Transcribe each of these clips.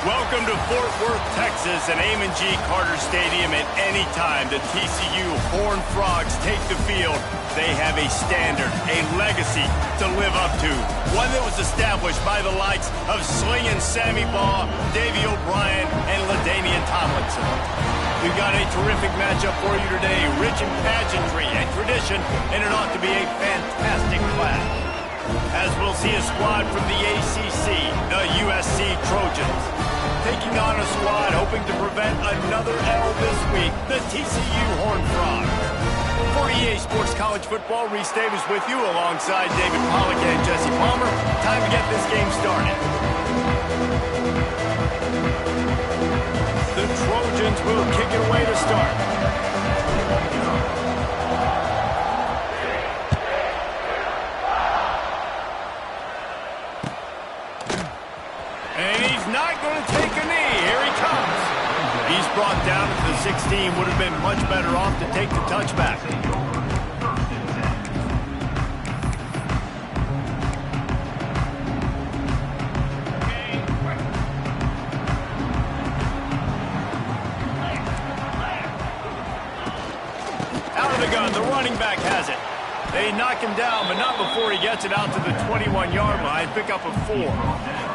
Welcome to Fort Worth, Texas, and Amon G. Carter Stadium. At any time the TCU Horned Frogs take the field, they have a standard, a legacy to live up to. One that was established by the likes of Slingin' Sammy Baugh, Davey O'Brien, and LaDainian Tomlinson. We've got a terrific matchup for you today, rich in pageantry and tradition, and it ought to be a fantastic clash. As we'll see a squad from the ACC, the USC Trojans, taking on a squad hoping to prevent another L this week, the TCU Horned Frogs. For EA Sports College Football, Reese Davis with you alongside David Pollack and Jesse Palmer. Time to get this game started. The Trojans will kick it away to start. And he's not going to take a knee. Here he comes. He's brought down to the 16. Would have been much better off to take the touchback. Out of the gun, the running back has it. They knock him down, but not before he gets it out to the 21-yard line. Pick up a 4.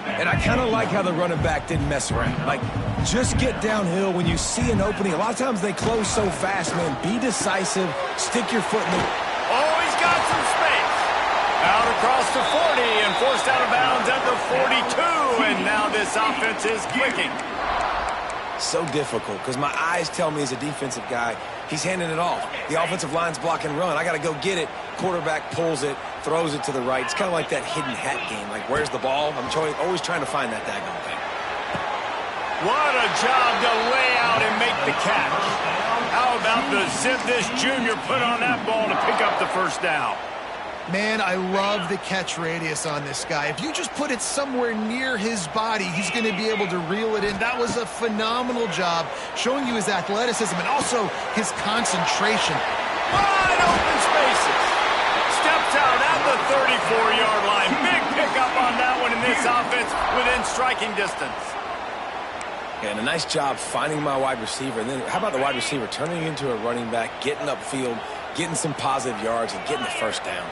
And I kind of like how the running back didn't mess around. Like, just get downhill when you see an opening. A lot of times they close so fast, man. Be decisive. Stick your foot in the... Oh, he's got some space. Out across the 40 and forced out of bounds at the 42. And now this offense is clicking. So difficult because my eyes tell me as a defensive guy, he's handing it off. The offensive line's block and run. I got to go get it. Quarterback pulls it, throws it to the right. It's kind of like that hidden hat game. Like, where's the ball? I'm always trying to find that daggone thing. What a job to lay out and make the catch. How about the zip this junior put on that ball to pick up the first down? Man, I love the catch radius on this guy. If you just put it somewhere near his body, he's going to be able to reel it in. That was a phenomenal job, showing you his athleticism and also his concentration. Wide open spaces. Steps out at the 34-yard line. Big pickup on that one in this offense within striking distance. And a nice job finding my wide receiver. And then how about the wide receiver turning into a running back, getting upfield, getting some positive yards, and getting the first down.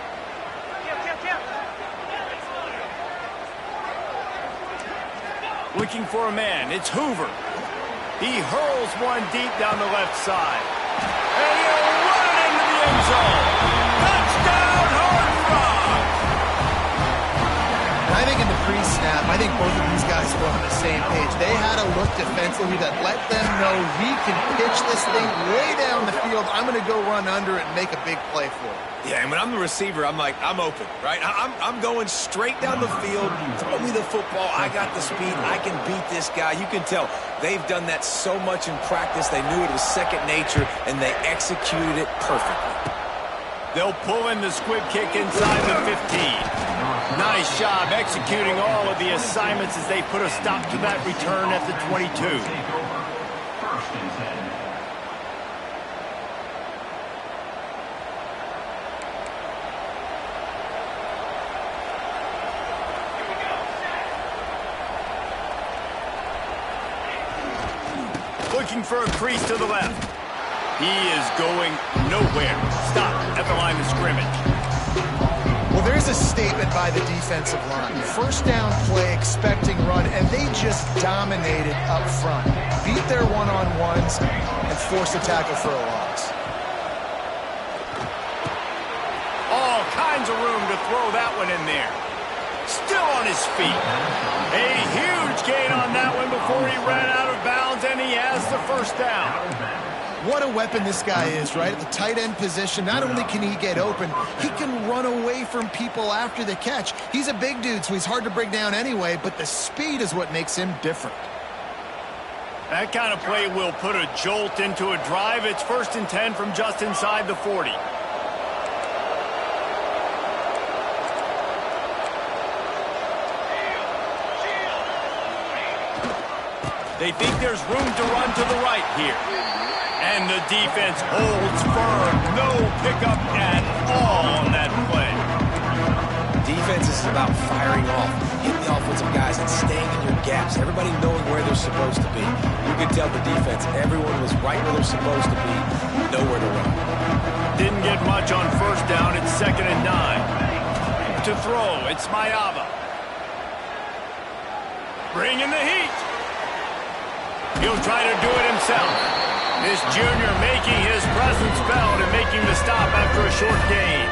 Looking for a man. It's Hoover. He hurls one deep down the left side. And he'll run it into the end zone. Touchdown, Horned Frogs! I think in the pre-snap, I think both of these guys were on the same page. They had a look defensively that let them know we can pitch this thing way down the field. I'm going to go run under it and make a big play for it. Yeah, and when I'm the receiver, I'm like, I'm open, right? I'm going straight down the field. Throw me the football. I got the speed. I can beat this guy. You can tell they've done that so much in practice. They knew it was second nature, and they executed it perfectly. They'll pull in the squib kick inside the 15. Nice job executing all of the assignments as they put a stop to that return at the 22. Looking for a crease to the left. He is going nowhere. Stop at the line of scrimmage. Well, there's a statement by the defensive line. First down play, expecting run, and they just dominated up front. Beat their one-on-ones and force a tackle for a loss. All kinds of room to throw that one in there. Still on his feet. A huge gain on that one before he ran out of bounds, and he has the first down. What a weapon this guy is, right? At the tight end position, not only can he get open, he can run away from people after the catch. He's a big dude, so he's hard to bring down anyway, but the speed is what makes him different. That kind of play will put a jolt into a drive. It's 1st and 10 from just inside the 40. They think there's room to run to the right here. And the defense holds firm. No pickup at all on that play. Defense is about firing off, hitting the offensive guys, and staying in your gaps. Everybody everybody knowing where they're supposed to be. You could tell the defense, everyone was right where they're supposed to be, nowhere to run. Didn't get much on first down. It's 2nd and 9. To throw, it's Mayava. Bringing the heat. He'll try to do it himself. This junior making his presence felt and making the stop after a short gain.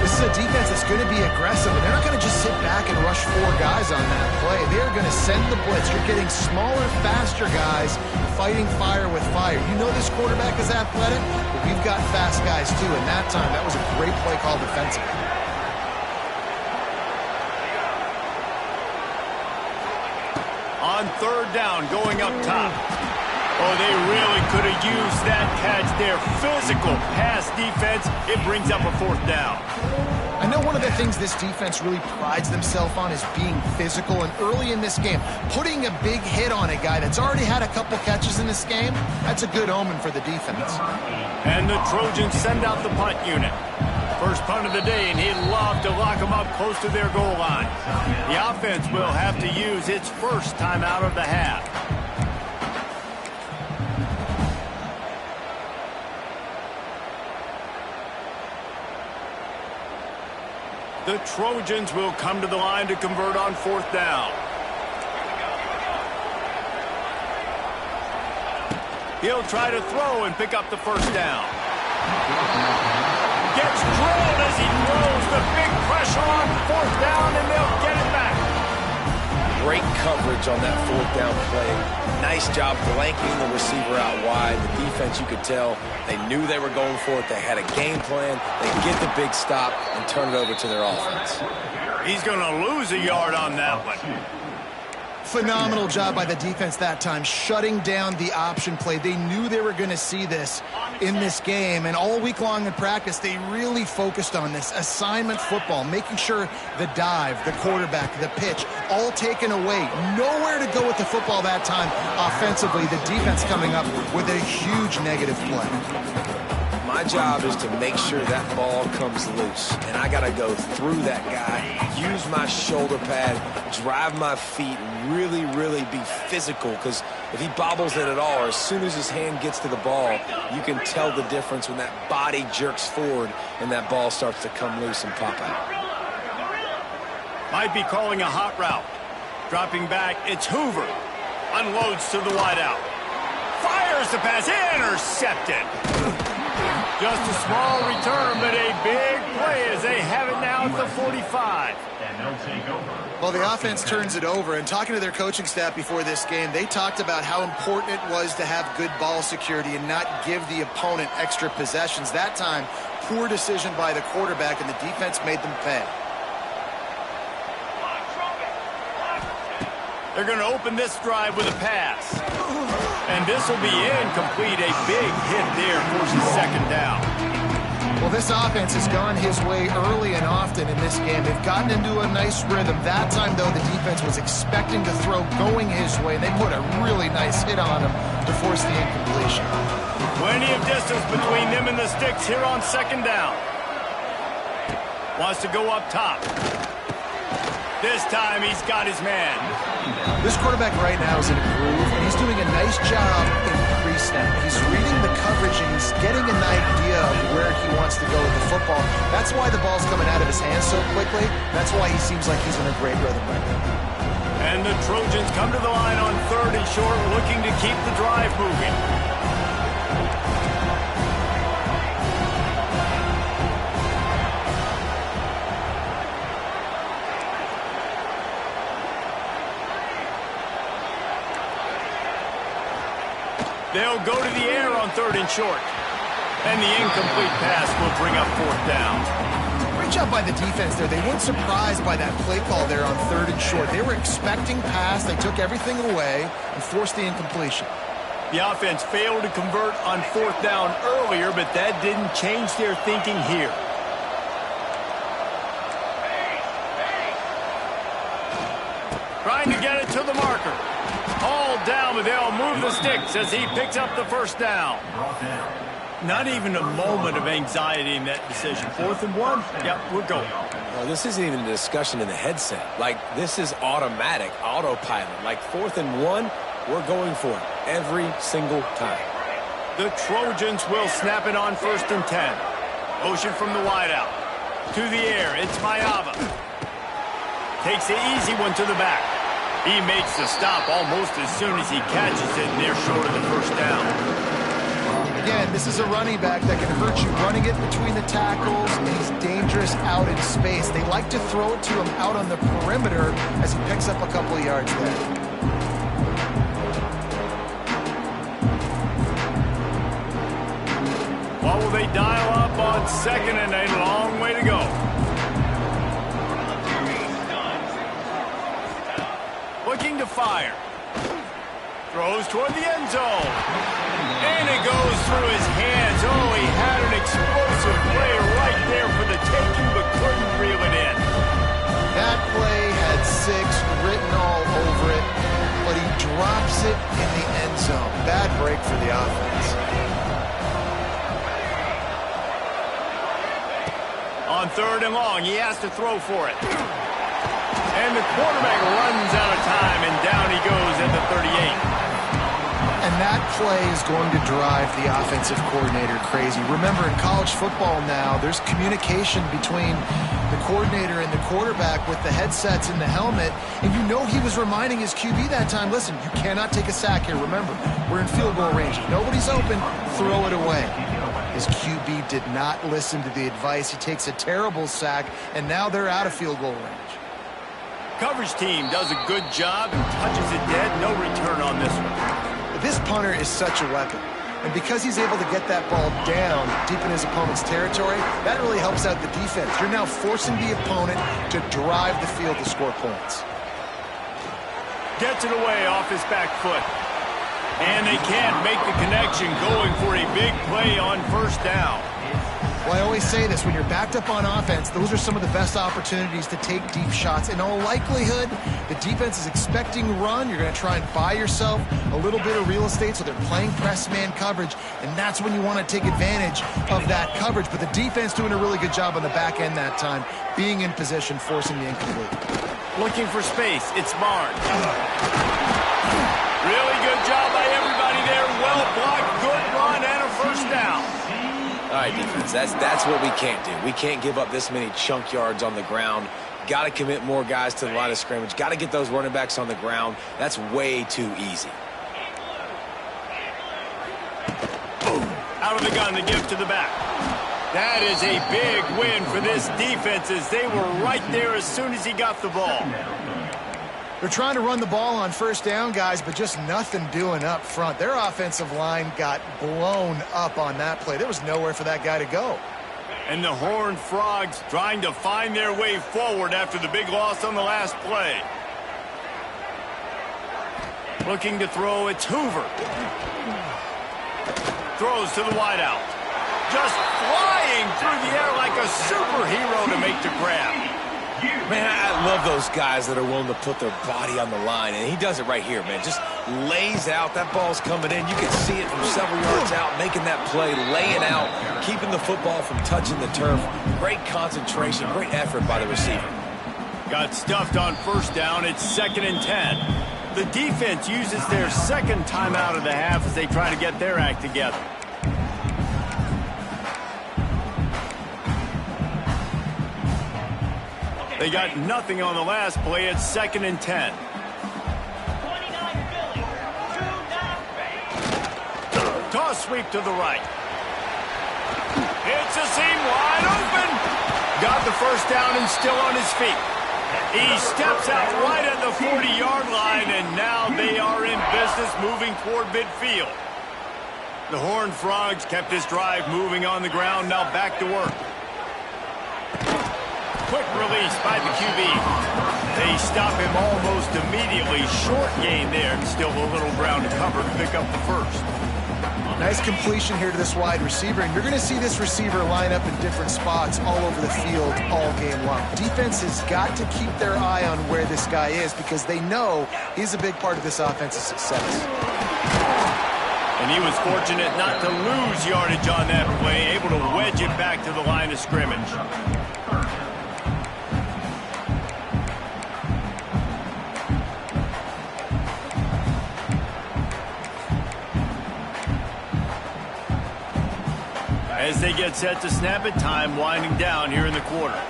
This is a defense that's going to be aggressive, and they're not going to just sit back and rush 4 guys on that play. They're going to send the blitz. You're getting smaller, faster guys fighting fire with fire. You know this quarterback is athletic, but we've got fast guys too, and that time, that was a great play call defensively. On 3rd down, going up top. Oh, they really could have used that catch there. Physical pass defense. It brings up a 4th down. I know one of the things this defense really prides themselves on is being physical, and early in this game, putting a big hit on a guy that's already had a couple catches in this game, that's a good omen for the defense. And the Trojans send out the punt unit. First punt of the day, and he'd love to lock them up close to their goal line. The offense will have to use its first timeout of the half. The Trojans will come to the line to convert on 4th down. He'll try to throw and pick up the first down. Gets drilled as he throws. The big pressure on 4th down, and they'll get it back. Great coverage on that 4th down play. Nice job blanking the receiver out wide. The defense, you could tell, they knew they were going for it. They had a game plan. They get the big stop and turn it over to their offense. He's going to lose a yard on that one. Phenomenal job by the defense that time, shutting down the option play. They knew they were going to see this in this game, and all week long in practice, they really focused on this assignment football, making sure the dive, the quarterback, the pitch, all taken away. Nowhere to go with the football that time offensively. The defense coming up with a huge negative play. My job is to make sure that ball comes loose, and I got to go through that guy, use my shoulder pad, drive my feet, really, really be physical, because if he bobbles it at all, or as soon as his hand gets to the ball, you can tell the difference when that body jerks forward and that ball starts to come loose and pop out. Might be calling a hot route. Dropping back, it's Hoover. Unloads to the wideout. Fires the pass, intercepted. Just a small return, but a big play as they have it now at the 45. And they'll take over. Well, the offense turns it over, and talking to their coaching staff before this game, they talked about how important it was to have good ball security and not give the opponent extra possessions. That time, poor decision by the quarterback, and the defense made them pay. They're going to open this drive with a pass. And this will be incomplete. A big hit there forces 2nd down. Well, this offense has gone his way early and often in this game. They've gotten into a nice rhythm. That time, though, the defense was expecting to throw going his way, and they put a really nice hit on him to force the incompletion. Plenty of distance between them and the sticks here on 2nd down. Wants to go up top. This time, he's got his man. This quarterback right now is in a groove, and he's doing a nice job in pre-snap. He's reading the coverage, and he's getting an idea of where he wants to go with the football. That's why the ball's coming out of his hands so quickly. That's why he seems like he's in a great rhythm right now. And the Trojans come to the line on 3rd and short, looking to keep the drive moving. They'll go to the air on 3rd and short. And the incomplete pass will bring up 4th down. Great job by the defense there. They weren't surprised by that play call there on 3rd and short. They were expecting pass. They took everything away and forced the incompletion. The offense failed to convert on 4th down earlier, but that didn't change their thinking here. Trying to get it to the marker. All down, but they'll move the sticks as he picks up the 1st down. Not even a moment of anxiety in that decision. 4th and 1, yep, we're going. Well, this isn't even a discussion in the headset. Like, this is automatic, autopilot. Like, 4th and 1, we're going for it every single time. The Trojans will snap it on 1st and 10. Motion from the wideout. To the air, it's Maiava. Takes the easy one to the back. He makes the stop almost as soon as he catches it, and they're short of the first down. Again, this is a running back that can hurt you running it between the tackles, and he's dangerous out in space. They like to throw it to him out on the perimeter as he picks up a couple of yards there. What will they dial up on 2nd and a long way to go? Looking to fire. Throws toward the end zone. And it goes through his hands. Oh, he had an explosive play right there for the taking, but couldn't reel it in. That play had 6 written all over it, but he drops it in the end zone. Bad break for the offense. On 3rd and long, he has to throw for it. And the quarterback runs out of time, and down he goes at the 38. And that play is going to drive the offensive coordinator crazy. Remember, in college football now, there's communication between the coordinator and the quarterback with the headsets and the helmet. And you know he was reminding his QB that time, listen, you cannot take a sack here. Remember, we're in field goal range. If nobody's open, throw it away. His QB did not listen to the advice. He takes a terrible sack, and now they're out of field goal range. Coverage team does a good job and touches it dead. No return on this one. This punter is such a weapon. And because he's able to get that ball down deep in his opponent's territory, that really helps out the defense. You're now forcing the opponent to drive the field to score points. Gets it away off his back foot. And they can't make the connection, going for a big play on 1st down. Well, I always say this, when you're backed up on offense, those are some of the best opportunities to take deep shots. In all likelihood, the defense is expecting run. You're going to try and buy yourself a little bit of real estate, so they're playing press man coverage, and that's when you want to take advantage of that coverage. But the defense doing a really good job on the back end that time, being in position, forcing the incomplete. Looking for space, it's Barnes. Really good job by everybody there. Well blocked, good run, and a 1st down. All right, defense, that's what we can't do. We can't give up this many chunk yards on the ground. Got to commit more guys to the line of scrimmage. Got to get those running backs on the ground. That's way too easy. Out of the gun, the give to the back. That is a big win for this defense, as they were right there as soon as he got the ball. They're trying to run the ball on 1st down, guys, but just nothing doing up front. Their offensive line got blown up on that play. There was nowhere for that guy to go. And the Horned Frogs trying to find their way forward after the big loss on the last play. Looking to throw, it's Hoover. Throws to the wideout. Just flying through the air like a superhero to make the grab. Man, I love those guys that are willing to put their body on the line, and he does it right here, man. Just lays out. That ball's coming in. You can see it from several yards out, making that play, laying out, keeping the football from touching the turf. Great concentration, great effort by the receiver. Got stuffed on 1st down. It's 2nd and 10. The defense uses their 2nd timeout of the half as they try to get their act together. They got nothing on the last play. It's 2nd and 10. Toss sweep to the right. It's a seam wide open. Got the 1st down and still on his feet. He steps out right at the 40-yard line, and now they are in business moving toward midfield. The Horned Frogs kept this drive moving on the ground, now back to work. Quick release by the QB. They stop him almost immediately. Short gain there, and still a little ground to cover to pick up the 1st. Nice completion here to this wide receiver, and you're going to see this receiver line up in different spots all over the field all game long. Defense has got to keep their eye on where this guy is because they know he's a big part of this offense's success. And he was fortunate not to lose yardage on that play, able to wedge it back to the line of scrimmage. As they get set to snap it, time winding down here in the quarter.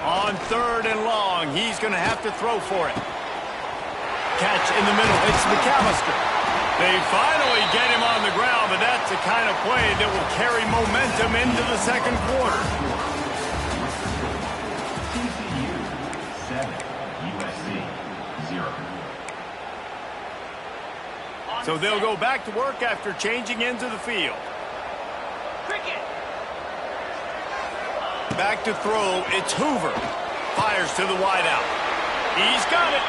On 3rd and long, he's going to have to throw for it. Catch in the middle. It's McAllister. They finally get him on the ground, but that's the kind of play that will carry momentum into the second quarter. TCU 7, USC 0. So they'll go back to work after changing into the field. Back to throw. It's Hoover. Fires to the wideout. He's got it.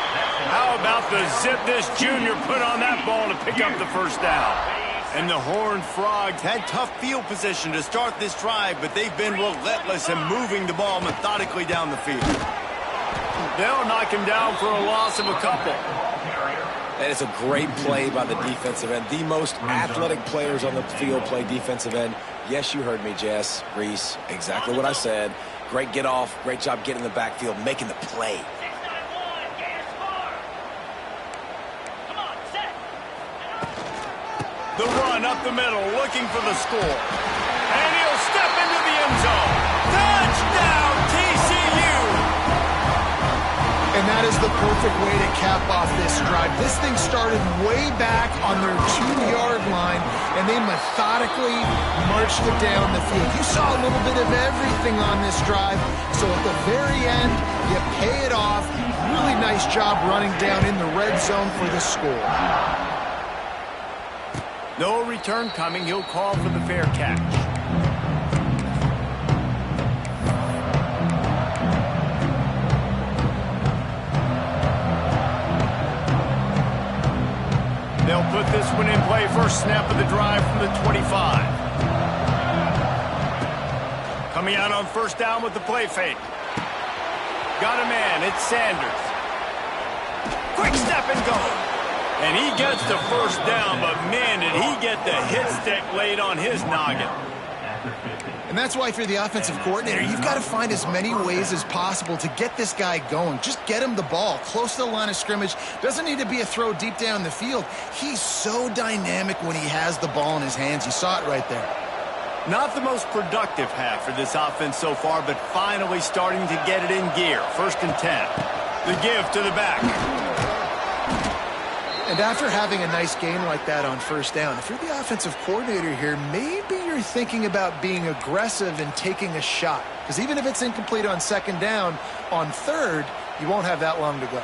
How about the zip this junior put on that ball to pick up the first down? And the Horned Frogs had tough field position to start this drive, but they've been relentless in moving the ball methodically down the field. They'll knock him down for a loss of a couple. And it's a great play by the defensive end. The most athletic players on the field play defensive end. Yes, you heard me, Jess, Reese. Exactly what I said. Great get off. Great job getting in the backfield, making the play. The run up the middle, looking for the score. And he'll step into the end zone. Touchdown, TCU! And that is the perfect way to cap off this drive. This thing started way back on their 2-yard line, and they methodically marched it down the field. You saw a little bit of everything on this drive, so at the very end, you pay it off. Really nice job running down in the red zone for the score. No return coming. He'll call for the fair catch. They'll put this one in play. First snap of the drive from the 25. Coming out on first down with the play fake. Got a man. It's Sanders. Quick step and go. And he gets the first down, but man, did he get the hit stick laid on his noggin. And that's why, if you're the offensive coordinator, you've got to find as many ways as possible to get this guy going. Just get him the ball close to the line of scrimmage. Doesn't need to be a throw deep down the field. He's so dynamic when he has the ball in his hands. You saw it right there. Not the most productive half for this offense so far, but finally starting to get it in gear. 1st and 10. The give to the back. And after having a nice game like that on first down, if you're the offensive coordinator here, maybe you're thinking about being aggressive and taking a shot. Because even if it's incomplete on 2nd down, on 3rd, you won't have that long to go.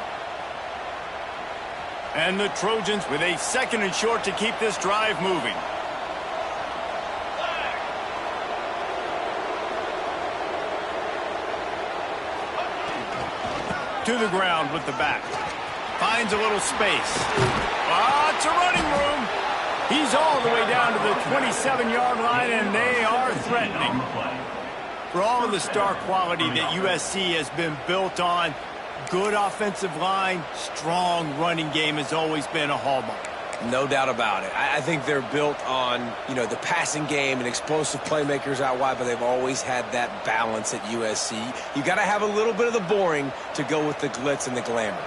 And the Trojans with a 2nd and short to keep this drive moving. To the ground with the back. Finds a little space. Lots of running room. He's all the way down to the 27-yard line, and they are threatening. For all of the star quality that USC has been built on, good offensive line, strong running game has always been a hallmark. No doubt about it. I think they're built on, the passing game and explosive playmakers out wide, but they've always had that balance at USC. You got to have a little bit of the boring to go with the glitz and the glamour.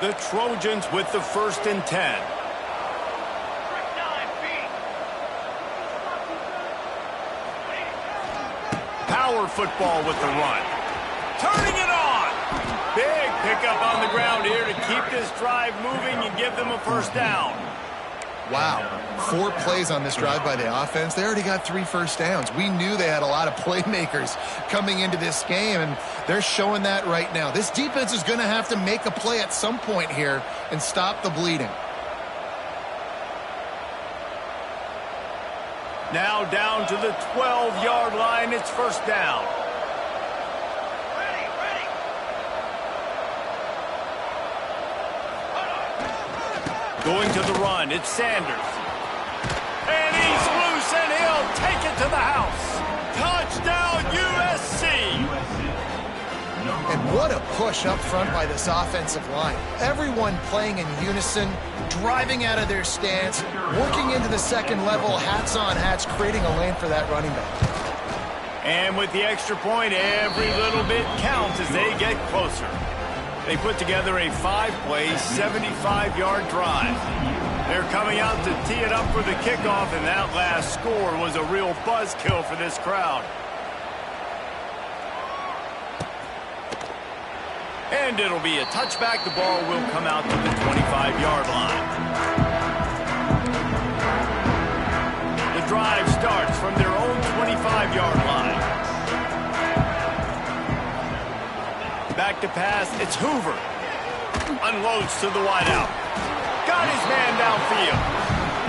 The Trojans with the 1st and 10. Power football with the run. Turning it on. Big pickup on the ground here to keep this drive moving and give them a first down. Wow. 4 plays on this drive by the offense. They already got 3 first downs. We knew they had a lot of playmakers coming into this game, and they're showing that right now. This defense is going to have to make a play at some point here and stop the bleeding. Now down to the 12-yard line. It's first down. Going to the run, it's Sanders. And he's loose, and he'll take it to the house. Touchdown, USC! And What a push up front by this offensive line. Everyone playing in unison, driving out of their stance, working into the second level, hats on hats, creating a lane for that running back. And with the extra point, every little bit counts as they get closer. They put together a 5-play, 75-yard drive. They're coming out to tee it up for the kickoff, and that last score was a real buzzkill for this crowd. And it'll be a touchback. The ball will come out to the 25-yard line. The drive starts from their own 25-yard line. Back to pass, it's Hoover. Unloads to the wideout. Got his man downfield.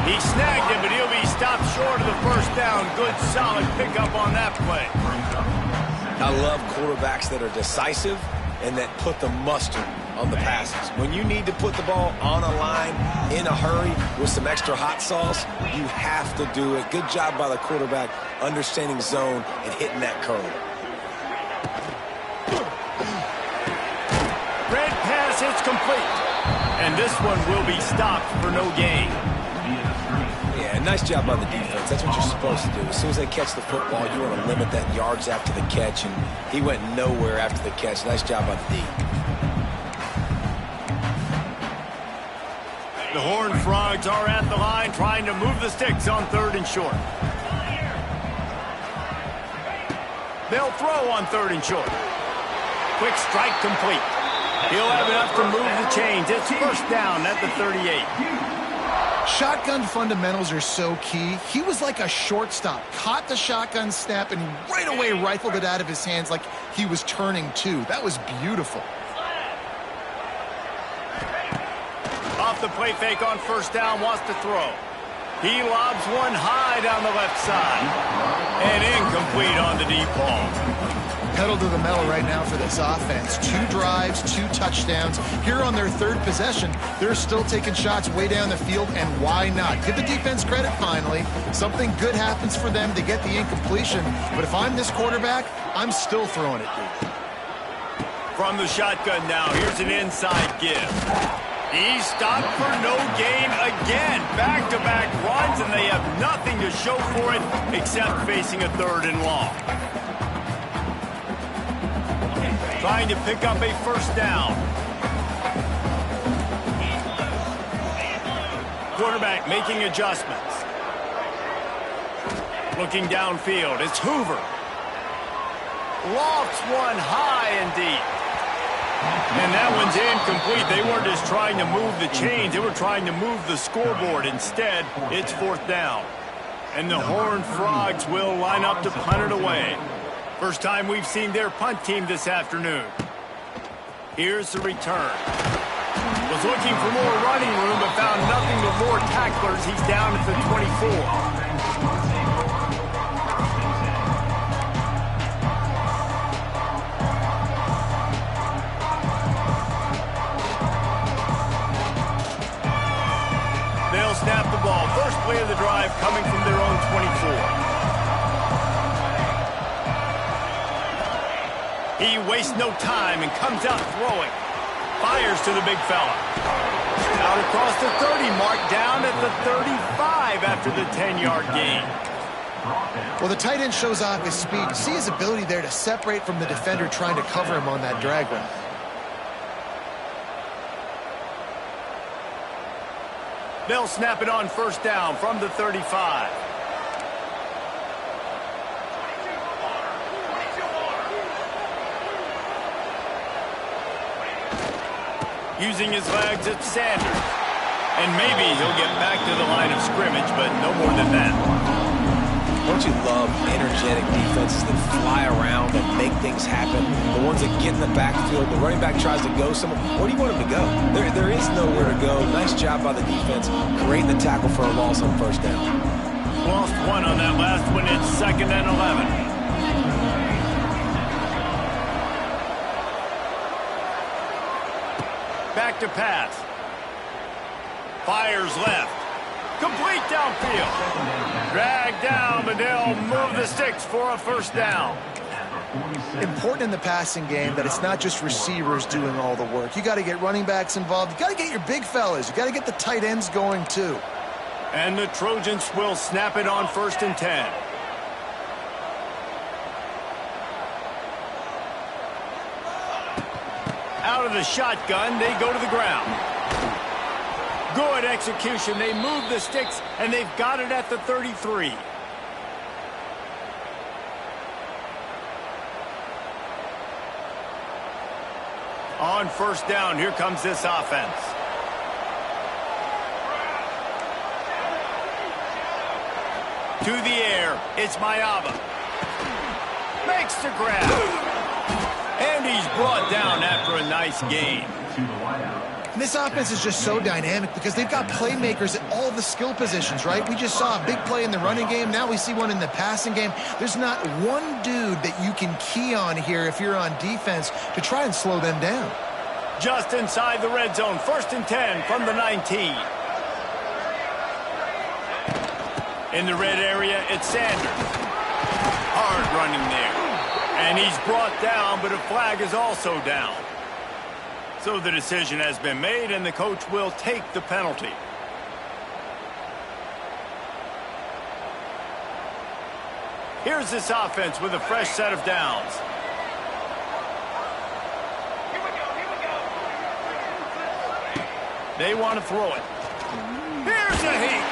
He snagged him, but he'll be stopped short of the first down. Good, solid pickup on that play. I love quarterbacks that are decisive and that put the mustard on the passes. When you need to put the ball on a line in a hurry with some extra hot sauce, you have to do it. Good job by the quarterback understanding zone and hitting that curve. Red pass, it's complete. And this one will be stopped for no gain. Yeah, nice job by the defense. That's what you're supposed to do. As soon as they catch the football, you want to limit that yards after the catch, and he went nowhere after the catch. Nice job by the D. The Horned Frogs are at the line trying to move the sticks on 3rd and short. They'll throw on 3rd and short. Quick strike complete. He'll have enough to move the chains. It's first down at the 38. Shotgun fundamentals are so key. He was like a shortstop. Caught the shotgun snap and right away rifled it out of his hands like he was turning two. That was beautiful. Off the play fake on first down, wants to throw. He lobs one high down the left side. And incomplete on the deep ball. Pedal to the metal right now for this offense. 2 drives, 2 touchdowns. Here on their 3rd possession, they're still taking shots way down the field, and why not? Give the defense credit finally. Something good happens for them to get the incompletion, but if I'm this quarterback, I'm still throwing it deep. From the shotgun now, here's an inside give. He's stopped for no gain again. Back-to-back runs, and they have nothing to show for it except facing a 3rd and long. Trying to pick up a first down. Quarterback making adjustments. Looking downfield, it's Hoover. Lofts one high and deep. And that one's incomplete. They weren't just trying to move the chains. They were trying to move the scoreboard. Instead, it's 4th down. And the Horned Frogs will line up to punt it away. First time we've seen their punt team this afternoon. Here's the return. Was looking for more running room, but found nothing but more tacklers. He's down at the 24. They'll snap the ball. First play of the drive coming from their own 24. He wastes no time and comes out throwing. Fires to the big fella. Out across the 30 mark, down at the 35 after the 10-yard gain. Well, the tight end shows off his speed. You see his ability there to separate from the defender trying to cover him on that drag route. They'll snap it on first down from the 35. Using his legs, it's Sanders. And maybe he'll get back to the line of scrimmage, but no more than that. Don't you love energetic defenses that fly around and make things happen? The ones that get in the backfield, the running back tries to go somewhere. Where do you want him to go? There is nowhere to go. Nice job by the defense, creating the tackle for a loss on first down. Lost one on that last one. It's 2nd and 11. Back to pass. Fires left. Complete downfield. Dragged down, but they'll move the sticks for a first down. Important in the passing game that it's not just receivers doing all the work. You got to get running backs involved. You got to get your big fellas. You got to get the tight ends going too. And the Trojans will snap it on 1st and 10. Out of the shotgun, they go to the ground. Good execution. They move the sticks, and they've got it at the 33. On 1st down, here comes this offense. To the air, it's Mayaba. Makes the grab. And he's brought down after a nice gain. And this offense is just so dynamic because they've got playmakers at all the skill positions, right? We just saw a big play in the running game. Now we see one in the passing game. There's not one dude that you can key on here if you're on defense to try and slow them down. Just inside the red zone, 1st and 10 from the 19. In the red area, it's Sanders. Hard running there. And he's brought down, but a flag is also down. So the decision has been made, and the coach will take the penalty. Here's this offense with a fresh set of downs. They want to throw it. Here's a heat.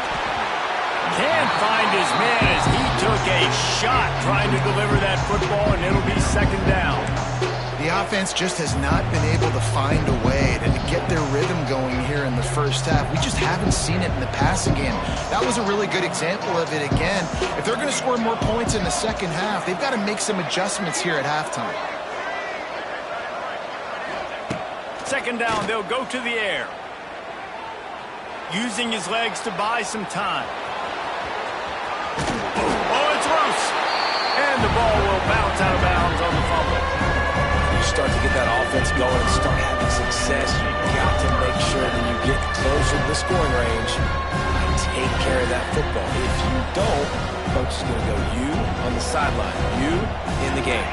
Can't find his man as he took a shot trying to deliver that football, and it'll be 2nd down. The offense just has not been able to find a way to get their rhythm going here in the first half. We just haven't seen it in the passing game. That was a really good example of it again. If they're going to score more points in the second half, they've got to make some adjustments here at halftime. 2nd down, they'll go to the air. Using his legs to buy some time. Oh, it's loose. And the ball will bounce out of bounds on the fumble. You start to get that offense going and start having success, you got to make sure that you get closer to the scoring range and take care of that football. If you don't, coach is going to go you on the sideline, you in the game.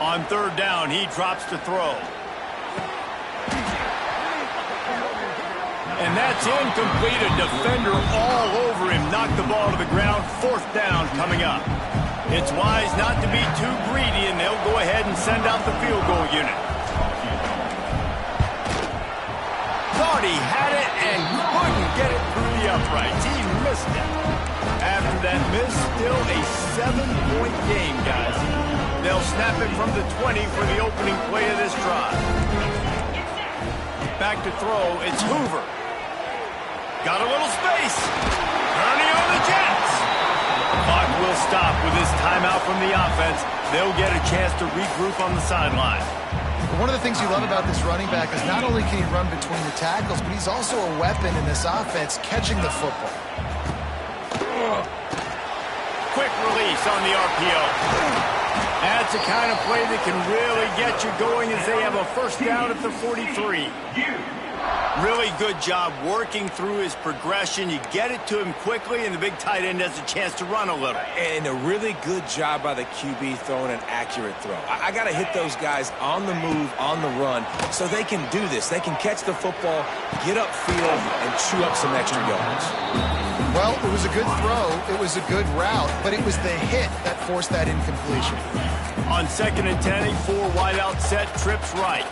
On 3rd down, he drops to throw. And that's incomplete. A defender all over him. Knocked the ball to the ground. 4th down coming up. It's wise not to be too greedy, and they'll go ahead and send out the field goal unit. Thought he had it and couldn't get it through the uprights. He missed it. After that miss, still a 7-point game, guys. They'll snap it from the 20 for the opening play of this drive. Back to throw, it's Hoover. Got a little space. Turning on the Jets. Clock will stop with this timeout from the offense. They'll get a chance to regroup on the sideline. One of the things you love about this running back is not only can he run between the tackles, but he's also a weapon in this offense catching the football. Quick release on the RPO. That's the kind of play that can really get you going as they have a 1st down at the 43. Really good job working through his progression. You get it to him quickly, and the big tight end has a chance to run a little. And a really good job by the QB throwing an accurate throw. I got to hit those guys on the move, on the run, so they can do this. They can catch the football, get upfield, and chew up some extra yards. Well, it was a good throw. It was a good route, but it was the hit that forced that incompletion. On 2nd and 10, a 4-wideout set, trips right.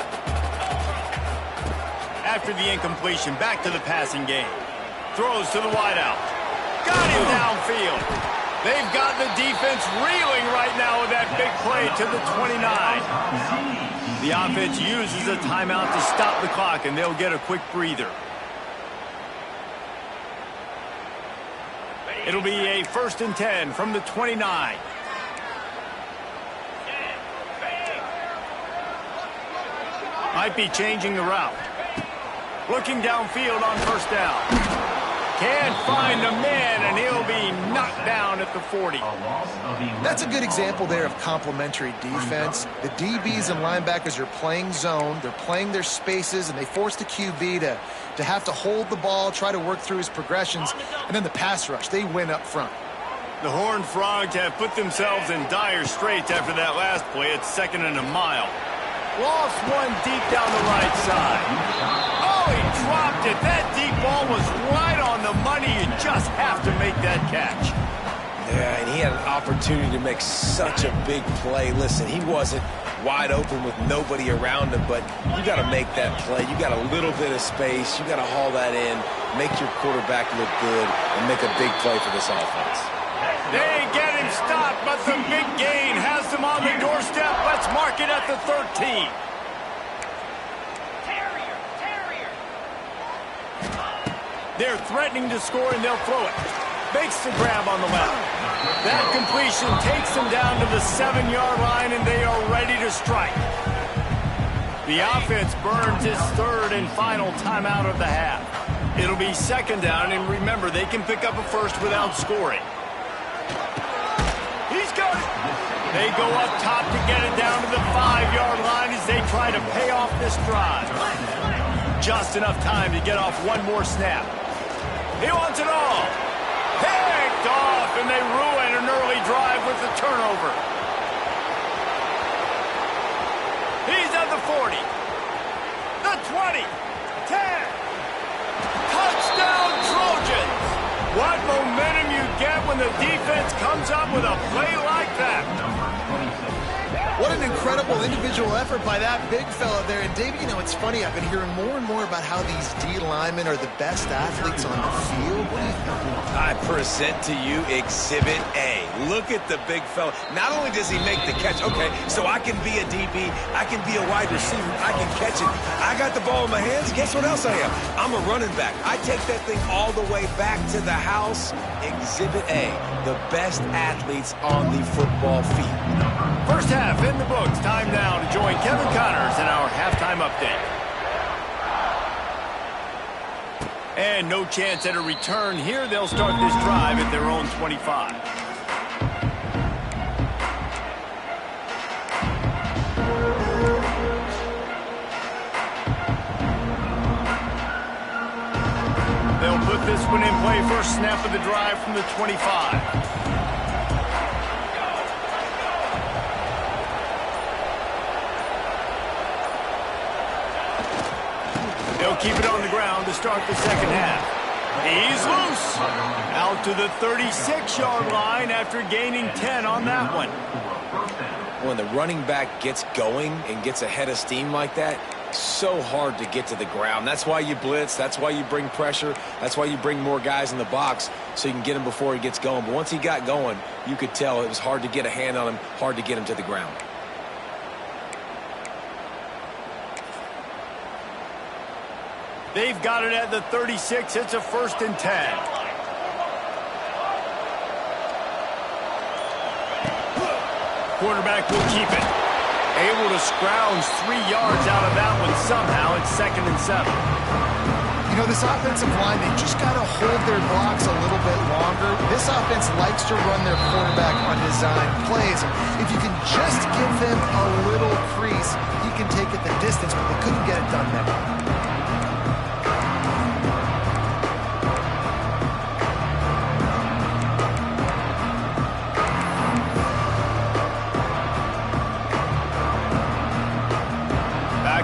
After the incompletion, back to the passing game. Throws to the wideout. Got him downfield. They've got the defense reeling right now with that big play to the 29. The offense uses a timeout to stop the clock, and they'll get a quick breather. It'll be a 1st and 10 from the 29. Might be changing the route. Looking downfield on 1st down. Can't find the man, and he'll be knocked down at the 40. That's a good example there of complementary defense. The DBs and linebackers are playing zone, they're playing their spaces, and they force the QB to have to hold the ball, try to work through his progressions, and then the pass rush, they win up front. The Horned Frogs have put themselves in dire straits after that last play. It's 2nd and a mile. Lost one deep down the right side. Oh, he dropped it. That deep ball was right on the money. You just have to make that catch. Yeah, and he had an opportunity to make such a big play. Listen, he wasn't wide open with nobody around him, but you got to make that play. You got a little bit of space. You got to haul that in, make your quarterback look good, and make a big play for this offense. They get him stopped, but the big gain has them on the doorstep. Let's mark it at the 13. They're threatening to score, and they'll throw it. Makes the grab on the left. That completion takes them down to the 7-yard line, and they are ready to strike. The offense burns its 3rd and final timeout of the half. It'll be 2nd down, and remember, they can pick up a first without scoring. He's got it. They go up top to get it down to the 5-yard line as they try to pay off this drive. Just enough time to get off one more snap. He wants it all. Picked off, and they ruin an early drive with the turnover. He's at the 40. The 20. 10. Touchdown, Trojans. What momentum you get when the defense comes up with a play like that. What an incredible individual effort by that big fella there. And, David, you know, it's funny. I've been hearing more and more about how these D linemen are the best athletes on the field. What do you think? I present to you Exhibit A. Look at the big fella. Not only does he make the catch, okay, so I can be a DB, I can be a wide receiver, I can catch it. I got the ball in my hands. Guess what else I am? I'm a running back. I take that thing all the way back to the house. Exhibit A, the best athletes on the football field. First half in the books. Time now to join Kevin Connors in our halftime update. And no chance at a return here. They'll start this drive at their own 25. They'll put this one in play. First snap of the drive from the 25. They'll keep it on the ground to start the second half. He's loose. Out to the 36-yard line after gaining 10 on that one. When the running back gets going and gets ahead of steam like that, so hard to get to the ground. That's why you blitz. That's why you bring pressure. That's why you bring more guys in the box so you can get him before he gets going. But once he got going, you could tell it was hard to get a hand on him, hard to get him to the ground. They've got it at the 36. It's a 1st and 10. Quarterback will keep it. Able to scrounge 3 yards out of that one somehow. It's 2nd and 7. You know, this offensive line, they just got to hold their blocks a little bit longer. This offense likes to run their quarterback on design plays. If you can just give them a little crease, he can take it the distance, but they couldn't get it done there.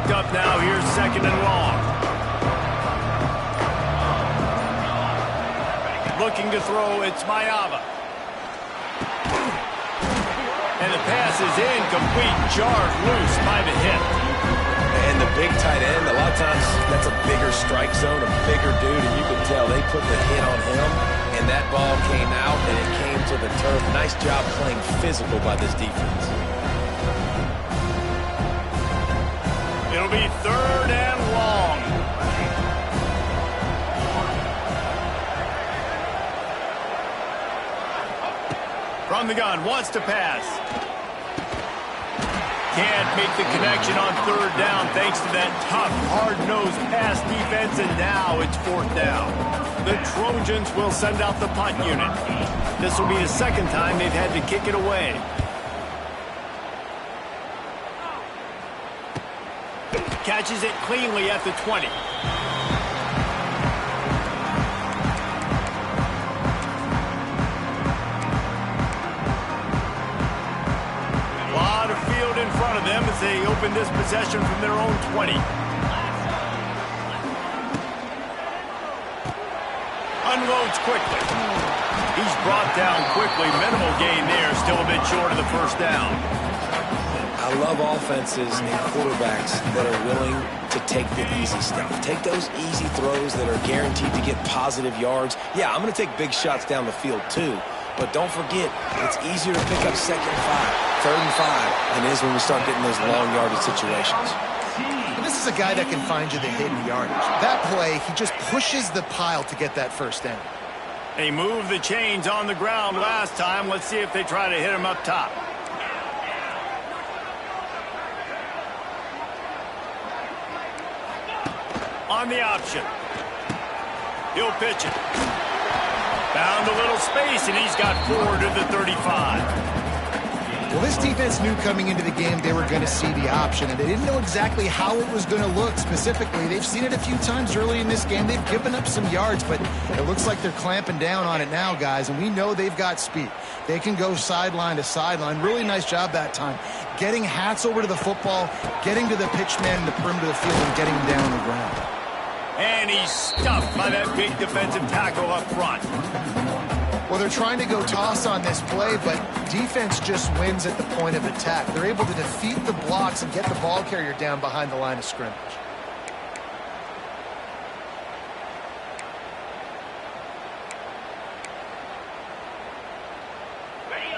Up now, here's 2nd and long. Looking to throw, it's Mayava. And the pass is incomplete, jarred loose by the hip. And the big tight end, a lot of times that's a bigger strike zone, a bigger dude, and you can tell they put the hit on him, and that ball came out, and it came to the turf. Nice job playing physical by this defense. It'll be 3rd and long. From the gun, wants to pass. Can't make the connection on third down thanks to that tough, hard-nosed pass defense, and now it's fourth down. The Trojans will send out the punt unit. This will be the second time they've had to kick it away. Catches it cleanly at the 20. In front of them as they open this possession from their own 20. Unloads quickly. He's brought down quickly. Minimal gain there. Still a bit short of the first down. I love offenses and quarterbacks that are willing to take the easy stuff. Take those easy throws that are guaranteed to get positive yards. Yeah, I'm going to take big shots down the field too. But don't forget, it's easier to pick up second and 5, third and 5 than it is when we start getting those long yardage situations. And this is a guy that can find you the hidden yardage. That play, he just pushes the pile to get that first down. They moved the chains on the ground last time. Let's see if they try to hit him up top. On the option. He'll pitch it. Found a little space, and he's got 4 to the 35. Well, this defense knew coming into the game they were going to see the option, and they didn't know exactly how it was going to look specifically. They've seen it a few times early in this game. They've given up some yards, but it looks like they're clamping down on it now, guys, and we know they've got speed. They can go sideline to sideline. Really nice job that time. Getting Hats over to the football, getting to the pitch man in the perimeter of the field, and getting him down on the ground. And he's stuffed by that big defensive tackle up front. Well, they're trying to go toss on this play, but defense just wins at the point of attack. They're able to defeat the blocks and get the ball carrier down behind the line of scrimmage.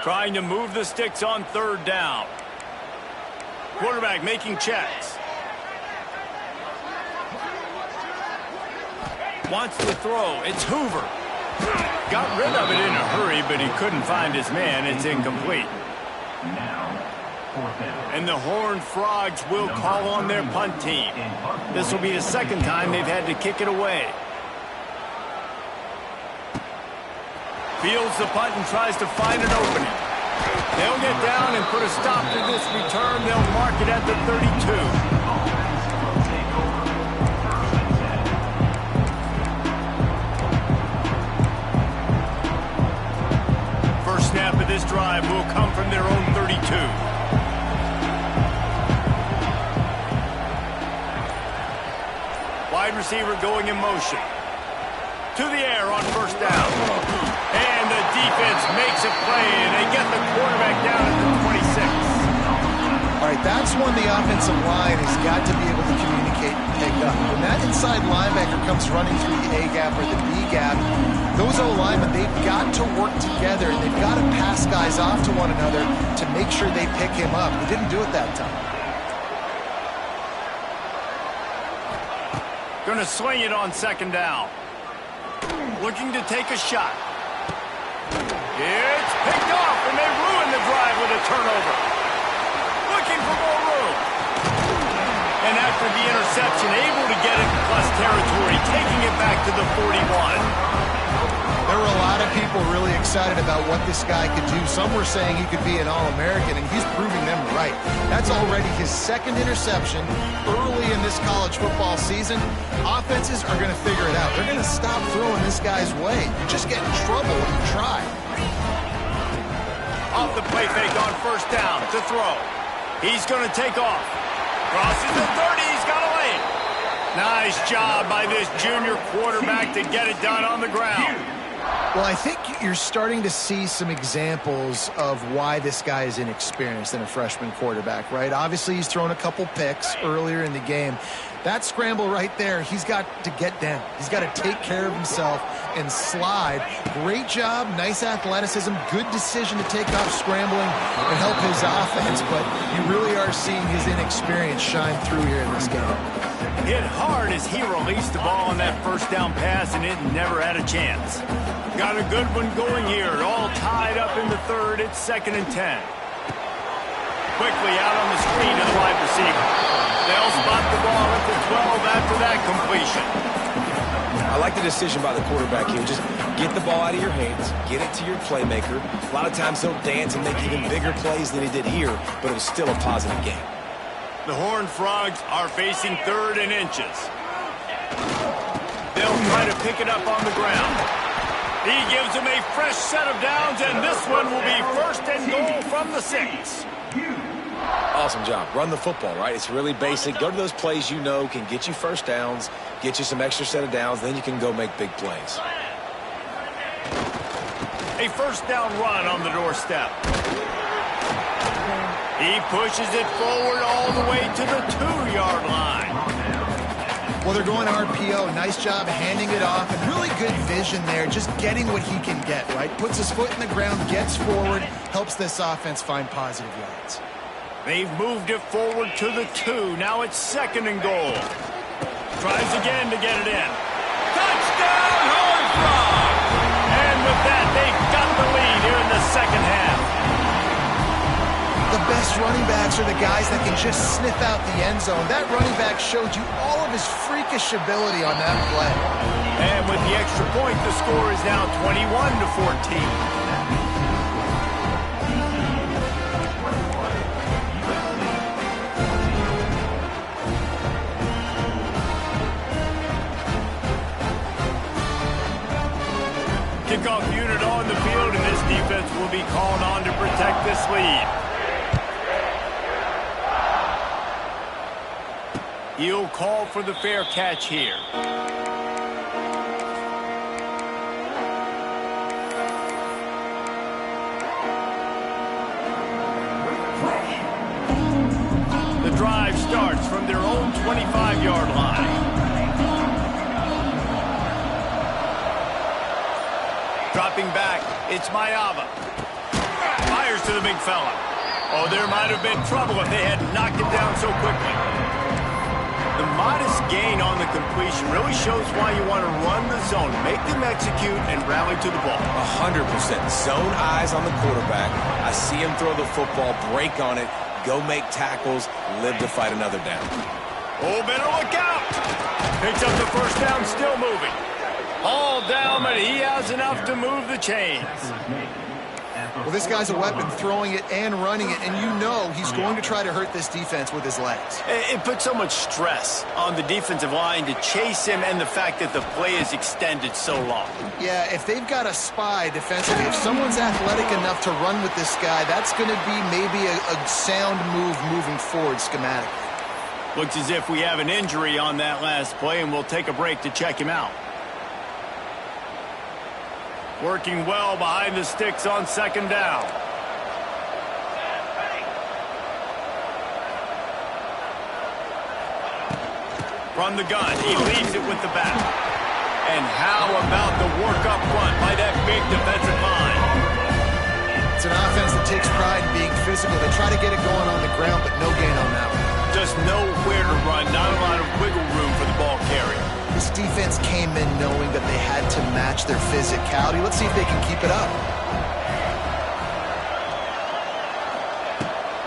Trying to move the sticks on third down. Quarterback making checks. Wants to throw. It's Hoover. Got rid of it in a hurry, but he couldn't find his man. It's incomplete. And the Horned Frogs will call on their punt team. This will be the second time they've had to kick it away. Fields the punt and tries to find an opening. They'll get down and put a stop to this return. They'll mark it at the 32. Snap of this drive will come from their own 32. Wide receiver going in motion. To the air on first down. And the defense makes a play, and they get the quarterback down at the 26. All right, that's when the offensive line has got to be able to communicate and pick up. When that inside linebacker comes running through the A gap or the B gap, those O-linemen, they've got to work together, and they've got to pass guys off to one another to make sure they pick him up. They didn't do it that time. Going to swing it on second down. Looking to take a shot. It's picked off, and they ruin the drive with a turnover. Looking for more room. And after the interception, able to get it plus territory, taking it back to the 41. There were a lot of people really excited about what this guy could do. Some were saying he could be an All-American, and he's proving them right. That's already his second interception early in this college football season. Offenses are going to figure it out. They're going to stop throwing this guy's way. You just get in trouble when you try. Off the play fake on first down to throw. He's going to take off. Crosses the 30. He's got a lane. Nice job by this junior quarterback to get it done on the ground. Well, I think you're starting to see some examples of why this guy is inexperienced in a freshman quarterback, right? Obviously, he's thrown a couple picks earlier in the game. That scramble right there, he's got to get down. He's got to take care of himself and slide. Great job, nice athleticism, good decision to take off scrambling and help his offense, but you really are seeing his inexperience shine through here in this game. Hit hard as he released the ball on that first down pass, and it never had a chance. Got a good one going here. All tied up in the third. It's 2nd and 10. quickly out on the screen to the wide receiver. They'll spot the ball at the 12 after that completion. I like the decision by the quarterback here. Just get the ball out of your hands, get it to your playmaker. A lot of times he'll dance and make even bigger plays than he did here, but it was still a positive game. The Horned Frogs are facing 3rd and inches. They'll try to pick it up on the ground. He gives them a fresh set of downs, and this one will be 1st and goal from the 6. Awesome job. Run the football, right? It's really basic. Go to those plays you know can get you first downs, get you some extra set of downs, then you can go make big plays. A 1st down run on the doorstep. He pushes it forward all the way to the 2-yard line. Well, they're going RPO. Nice job handing it off, and really good vision there, just getting what he can get, right? Puts his foot in the ground, gets forward, helps this offense find positive yards. They've moved it forward to the 2. Now it's 2nd and goal. Tries again to get it in. Touchdown, Horned Frogs! And with that, they've got the lead here in the 2nd half. The best running backs are the guys that can just sniff out the end zone. That running back showed you all of his freakish ability on that play. And with the extra point, the score is now 21-14. Kickoff unit on the field, and this defense will be called on to protect this lead. He'll call for the fair catch here. The drive starts from their own 25-yard line. Dropping back, it's Mayava. Fires to the big fella. Oh, there might have been trouble if they had knocked it down so quickly. The modest gain on the completion really shows why you want to run the zone, make them execute, and rally to the ball. 100%. Zone eyes on the quarterback. I see him throw the football, break on it, go make tackles, live to fight another down. Oh, better look out. Picks up the 1st down, still moving. All down, but he has enough to move the chains. Well, this guy's a weapon, throwing it and running it, and you know he's going to try to hurt this defense with his legs. It puts so much stress on the defensive line to chase him, and the fact that the play is extended so long. Yeah, if they've got a spy defensively, if someone's athletic enough to run with this guy, that's going to be maybe a sound move moving forward schematically. Looks as if we have an injury on that last play, and we'll take a break to check him out. Working well behind the sticks on 2nd down. From the gun, he leaves it with the back. And how about the work up front by that big defensive line? It's an offense that takes pride in being physical. They try to get it going on the ground, but no gain on that one. Just nowhere to run, not a lot of wiggle room for the ball carrier. This defense came in knowing that they had to match their physicality. Let's see if they can keep it up.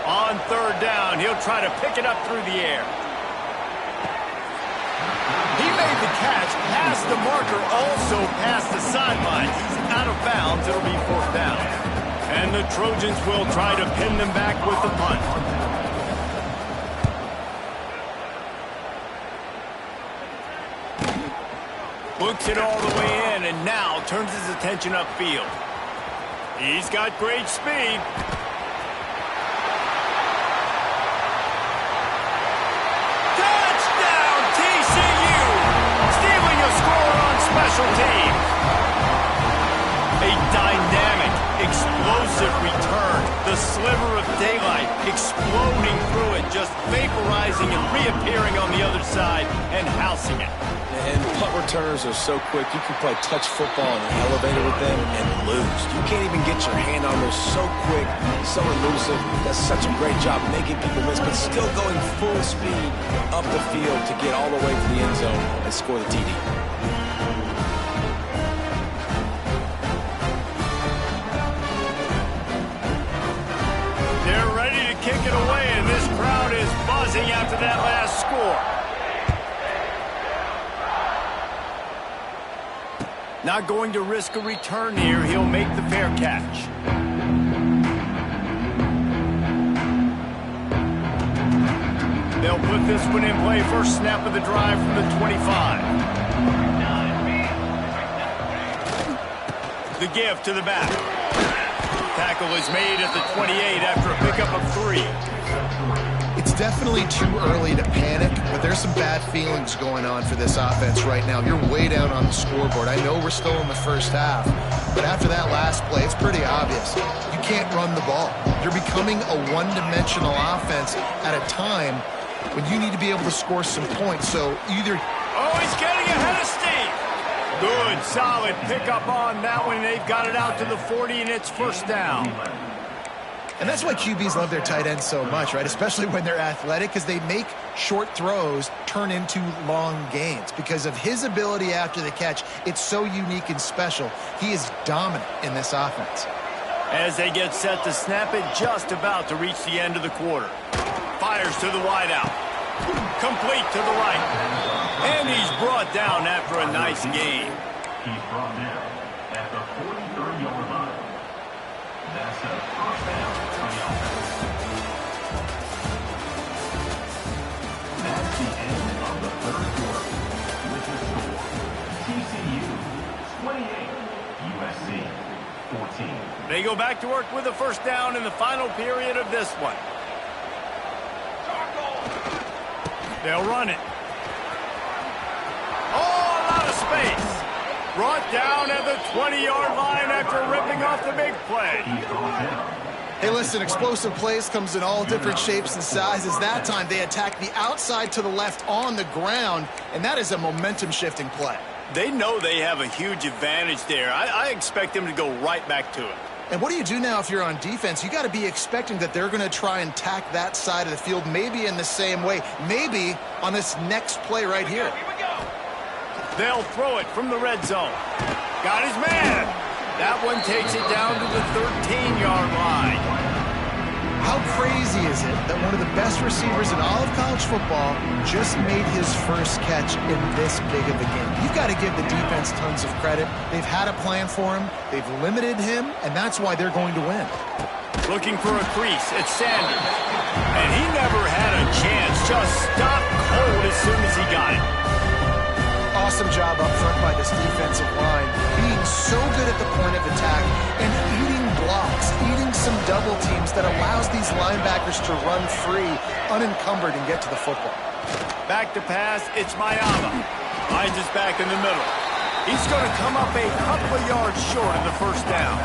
On 3rd down, he'll try to pick it up through the air. He made the catch, past the marker, also past the sideline. He's out of bounds. It'll be 4th down. And the Trojans will try to pin them back with the punt. Looks it all the way in, and now turns his attention upfield. He's got great speed. Touchdown, TCU! Stealing a score on special teams. A dynamic, explosive return. The sliver of daylight exploding through it, just vaporizing and reappearing on the other side and housing it. And punt returners are so quick. You can play touch football in the elevator with them and lose. You can't even get your hand on those. So quick, so elusive. Does such a great job making people miss, but still going full speed up the field to get all the way to the end zone and score the TD. They're ready to kick it away. buzzing after that last score. Not going to risk a return here. He'll make the fair catch. They'll put this one in play. First snap of the drive from the 25. The give to the back. Tackle is made at the 28 after a pickup of 3. It's definitely too early to panic, but there's some bad feelings going on for this offense right now. You're way down on the scoreboard. I know we're still in the first half, but after that last play, it's pretty obvious. You can't run the ball. You're becoming a one-dimensional offense at a time when you need to be able to score some points. So either... Oh, he's getting ahead of Steve. Good, solid pickup on that one. They've got it out to the 40, and it's first down. And that's why QBs love their tight ends so much, right? Especially when they're athletic, because they make short throws turn into long gains. Because of his ability after the catch, it's so unique and special. He is dominant in this offense. As they get set to snap it, just about to reach the end of the quarter. Fires to the wideout. Complete to the right. And he's brought down after a nice gain. He's brought down at the 43-yard line. That's a first down for the offense. That's the end of the third quarter. With the score, TCU 28, USC 14. They go back to work with a first down in the final period of this one. They'll run it. Oh, a lot of space. Brought down at the 20-yard line after ripping off the big play. Hey, listen, explosive plays comes in all different shapes and sizes. That time, they attack the outside to the left on the ground, and that is a momentum-shifting play. They know they have a huge advantage there. I expect them to go right back to it. And what do you do now if you're on defense? You got to be expecting that they're going to try and tack that side of the field, maybe in the same way, maybe on this next play right here. They'll throw it from the red zone. Got his man. That one takes it down to the 13-yard line. How crazy is it that one of the best receivers in all of college football just made his first catch in this big of a game? You've got to give the defense tons of credit. They've had a plan for him. They've limited him, and that's why they're going to win. Looking for a crease. It's Sanders. And he never had a chance. Just stopped cold as soon as he got it. Awesome job up front by this defensive line, being so good at the point of attack and eating blocks, eating some double teams that allows these linebackers to run free, unencumbered, and get to the football. Back to pass, it's Mayama. Finds us back in the middle. He's going to come up a couple of yards short of the first down.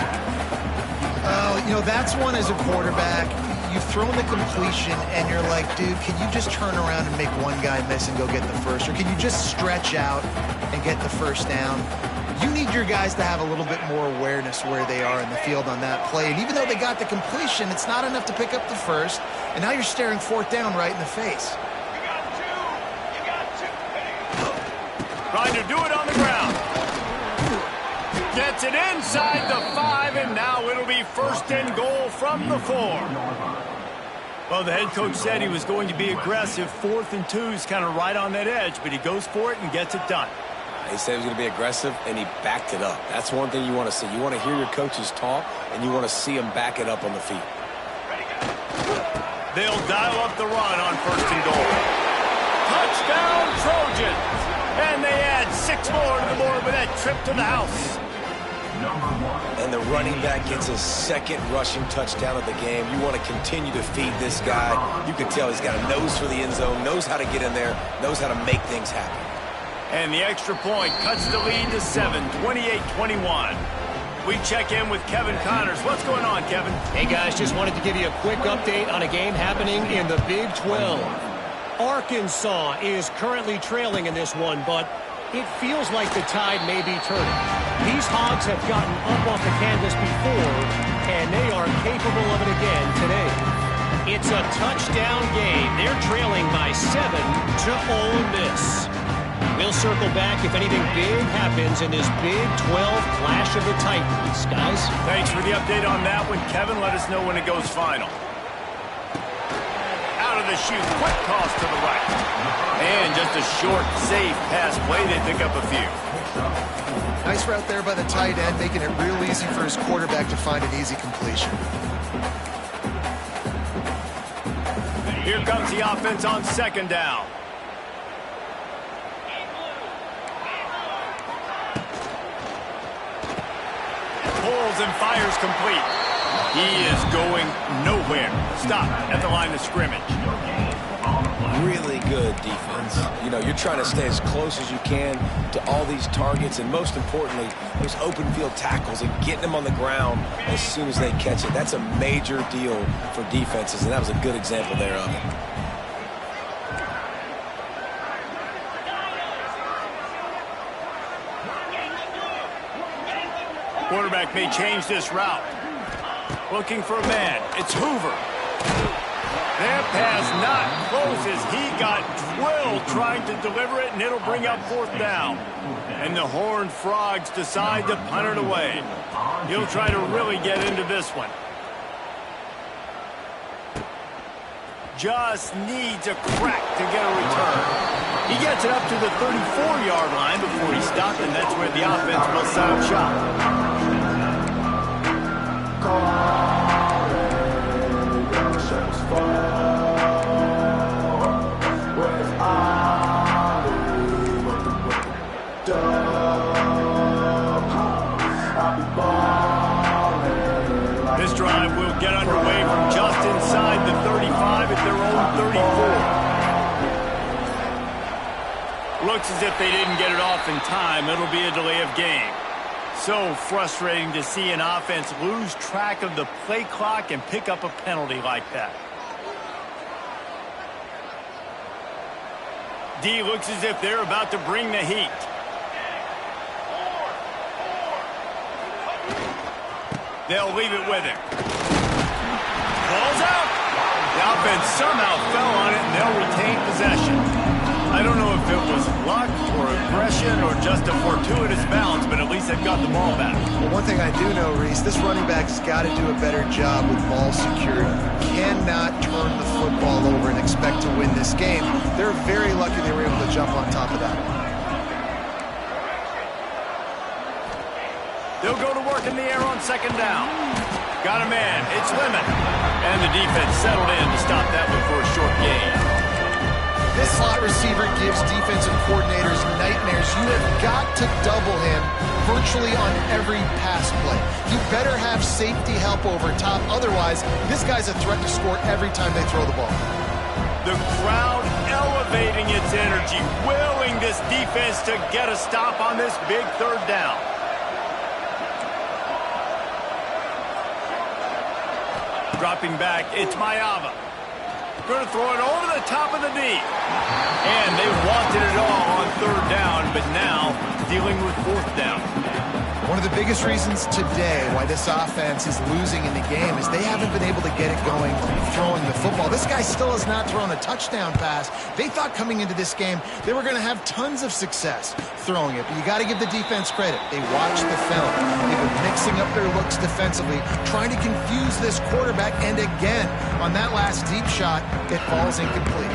You know, that's one as a quarterback. You've thrown the completion, and you're like, dude, can you just turn around and make one guy miss and go get the first? Or can you just stretch out and get the first down? You need your guys to have a little bit more awareness where they are in the field on that play. And even though they got the completion, it's not enough to pick up the first. And now you're staring fourth down right in the face. Trying to do it on the ground. Gets it inside the 5, and now it'll be first and goal from the 4. Well, the head coach said he was going to be aggressive. 4th and 2 is kind of right on that edge, but he goes for it and gets it done. He said he was going to be aggressive, and he backed it up. That's one thing you want to see. You want to hear your coaches talk, and you want to see them back it up on the field. They'll dial up the run on first and goal. Touchdown, Trojans! And they add 6 more to the board with that trip to the house. And the running back gets his second rushing touchdown of the game. You want to continue to feed this guy. You can tell he's got a nose for the end zone, knows how to get in there, knows how to make things happen. And the extra point cuts the lead to 7, 28-21. We check in with Kevin Connors. What's going on, Kevin? Hey, guys, just wanted to give you a quick update on a game happening in the Big 12. Arkansas is currently trailing in this one, but it feels like the tide may be turning. These Hogs have gotten up off the canvas before, and they are capable of it again today. It's a touchdown game. They're trailing by 7 to Ole Miss. We'll circle back if anything big happens in this Big 12 Clash of the Titans, guys. Thanks for the update on that one, Kevin. Let us know when it goes final. Out of the shoot. Quick toss to the right. And just a short, safe pass play. They pick up a few. Nice route there by the tight end, making it real easy for his quarterback to find an easy completion. Here comes the offense on second down. Pulls and fires complete. He is going nowhere. Stop at the line of scrimmage. Really good defense. You know, you're trying to stay as close as you can to all these targets, and most importantly, those open field tackles and getting them on the ground as soon as they catch it. That's a major deal for defenses, and that was a good example there of it. Quarterback may change this route. Looking for a man. It's Hoover. That pass not close as he got drilled trying to deliver it, and it'll bring up fourth down. And the Horned Frogs decide to punt it away. He'll try to really get into this one. Just needs a crack to get a return. He gets it up to the 34-yard line before he stopped, and that's where the offense will set up shop. This drive will get underway from just inside the 35 at their own 34. Looks as if they didn't get it off in time. It'll be a delay of game. So frustrating to see an offense lose track of the play clock and pick up a penalty like that. D looks as if they're about to bring the heat. They'll leave it with him. Ball's out. The offense somehow fell on it, and they'll retain possession. I don't know if it was luck or aggression or just a fortuitous bounce, but at least they've got the ball back. Well, one thing I do know, Reese, this running back's got to do a better job with ball security. You cannot turn the football over and expect to win this game. They're very lucky they were able to jump on top of that. They'll go to work in the air on second down. Got a man. It's Lemon. And the defense settled in to stop that one for a short gain. This slot receiver gives defensive coordinators nightmares. You have got to double him virtually on every pass play. You better have safety help over top. Otherwise, this guy's a threat to score every time they throw the ball. The crowd elevating its energy, willing this defense to get a stop on this big third down. Dropping back, it's Mayava. Going to throw it over the top of the D. And they wanted it all on third down, but now dealing with fourth down. One of the biggest reasons today why this offense is losing in the game is they haven't been able to get it going throwing the football. This guy still has not thrown a touchdown pass. They thought coming into this game they were going to have tons of success throwing it, but you got to give the defense credit. They watched the film. They've been mixing up their looks defensively, trying to confuse this quarterback, and again, on that last deep shot, it falls incomplete.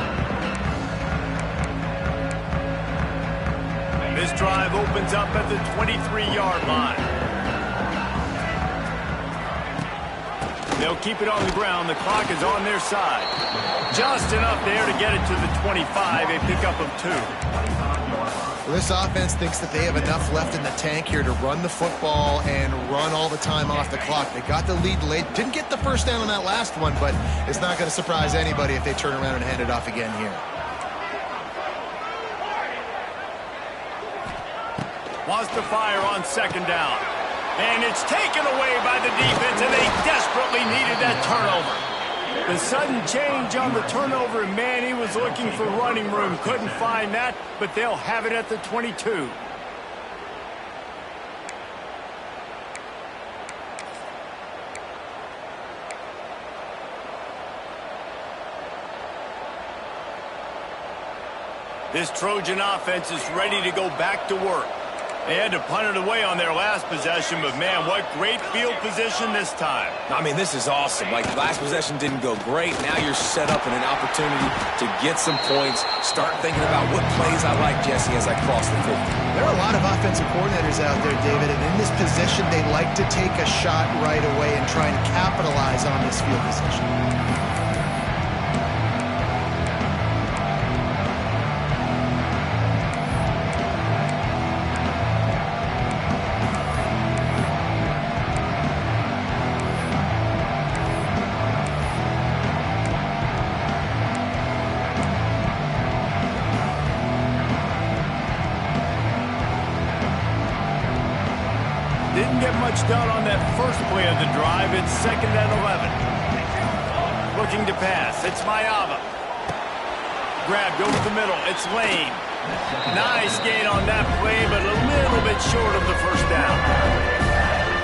This drive opens up at the 23-yard line. They'll keep it on the ground. The clock is on their side. Just enough there to get it to the 25, a pickup of 2. Well, this offense thinks that they have enough left in the tank here to run the football and run all the time off the clock. They got the lead late. Didn't get the first down on that last one, but it's not going to surprise anybody if they turn around and hand it off again here. Wants to fire on second down. And it's taken away by the defense, and they desperately needed that turnover. The sudden change on the turnover, and man, he was looking for running room. Couldn't find that, but they'll have it at the 22. This Trojan offense is ready to go back to work. They had to punt it away on their last possession, but man, what great field position this time. I mean, this is awesome. Like, last possession didn't go great. Now you're set up in an opportunity to get some points. Start thinking about what plays I like, Jesse, as I cross the 50. There are a lot of offensive coordinators out there, David, and in this position, they like to take a shot right away and try and capitalize on this field position. Didn't get much done on that first play of the drive. It's 2nd and 11. Looking to pass. It's Maiava. Grab, go to the middle. It's Lane. Nice gain on that play, but a little bit short of the first down.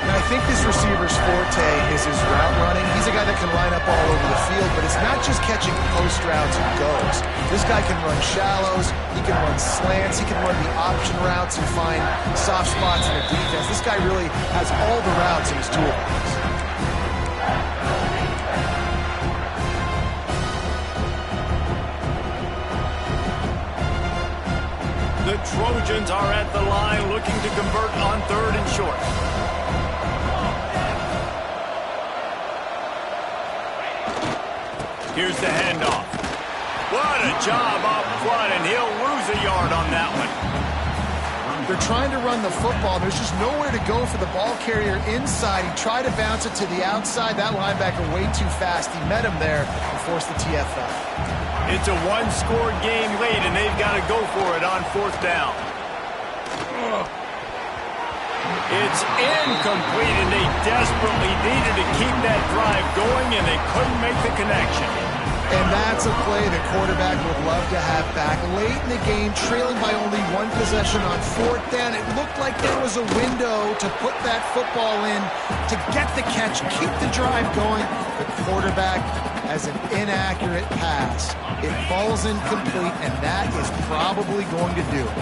And I think this receiver's forte is his route running. He's a guy that can line up all over the field, but it's not just catching post routes and goes. This guy can run shallows, he can run slants, he can run the option routes and find soft spots in the defense. This guy really has all the routes in his toolbox. The Trojans are at the line looking to convert on 3rd and short. Here's the handoff. What a job up front, and he'll lose a yard on that one. They're trying to run the football. There's just nowhere to go for the ball carrier inside. He tried to bounce it to the outside. That linebacker way too fast. He met him there and forced the TFL. It's a one-score game late, and they've got to go for it on 4th down. It's incomplete, and they desperately needed to keep that drive going, and they couldn't make the connection. And that's a play the quarterback would love to have back. Late in the game, trailing by only 1 possession on 4th down, it looked like there was a window to put that football in, to get the catch, keep the drive going. The quarterback has an inaccurate pass. It falls incomplete, and that is probably going to do it.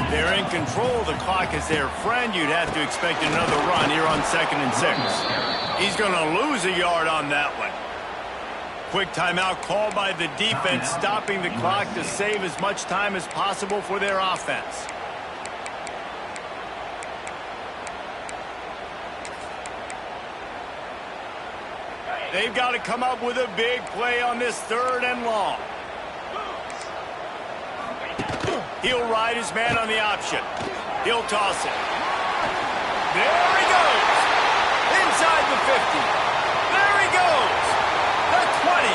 They're in control. The clock is their friend. You'd have to expect another run here on 2nd and 6. He's going to lose a yard on that one. Quick timeout called by the defense, stopping the clock to save as much time as possible for their offense. They've got to come up with a big play on this 3rd and long. He'll ride his man on the option. He'll toss it. There he goes. Inside the 50. There he goes. The 20.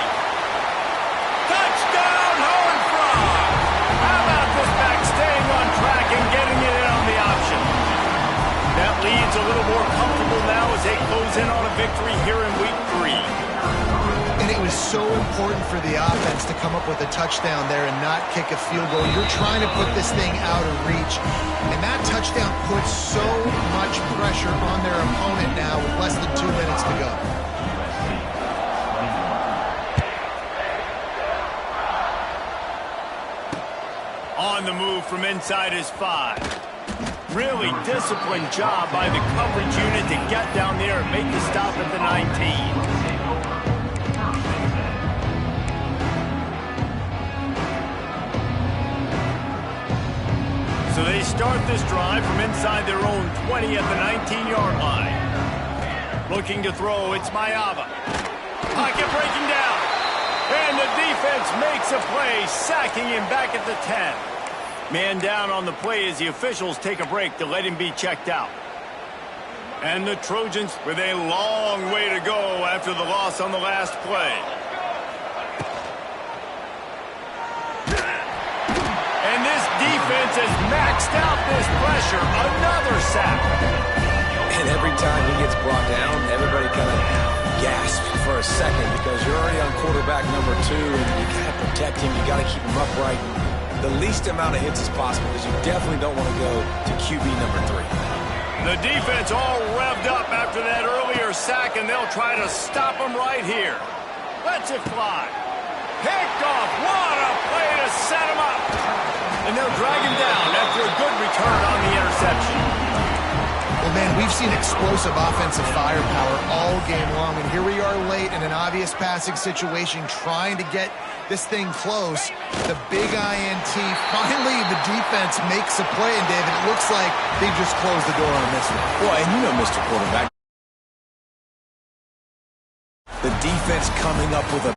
Touchdown, Horned Frogs. How about this back staying on track and getting it in on the option? That lead's a little more comfortable now as they close in on a victory here in Week 3. And it was so important for the offense to come up with a touchdown there and not kick a field goal. You're trying to put this thing out of reach. And that touchdown puts so much pressure on their opponent now with less than 2 minutes to go. On the move from inside his 5. Really disciplined job by the coverage unit to get down there and make the stop at the 19. So they start this drive from inside their own 20 at the 19-yard line. Looking to throw, it's Maiava. Pocket breaking down. And the defense makes a play, sacking him back at the 10. Man down on the play as the officials take a break to let him be checked out. And the Trojans with a long way to go after the loss on the last play. And this defense has maxed out this pressure. Another sack. And every time he gets brought down, everybody kind of gasps for a second because you're already on quarterback number 2 and you got to protect him. You got to keep him upright. The least amount of hits as possible because you definitely don't want to go to QB number 3. The defense all revved up after that earlier sack, and they'll try to stop him right here. Lets it fly. Picked off. What a play to set him up. And they'll drag him down after a good return on the interception. Well, man, we've seen explosive offensive firepower all game long, and here we are late in an obvious passing situation trying to get this thing close. The big INT. Finally, the defense makes a play, and David, it looks like they just closed the door on this one. Boy, and you know, Mr. Quarterback, the defense coming up with a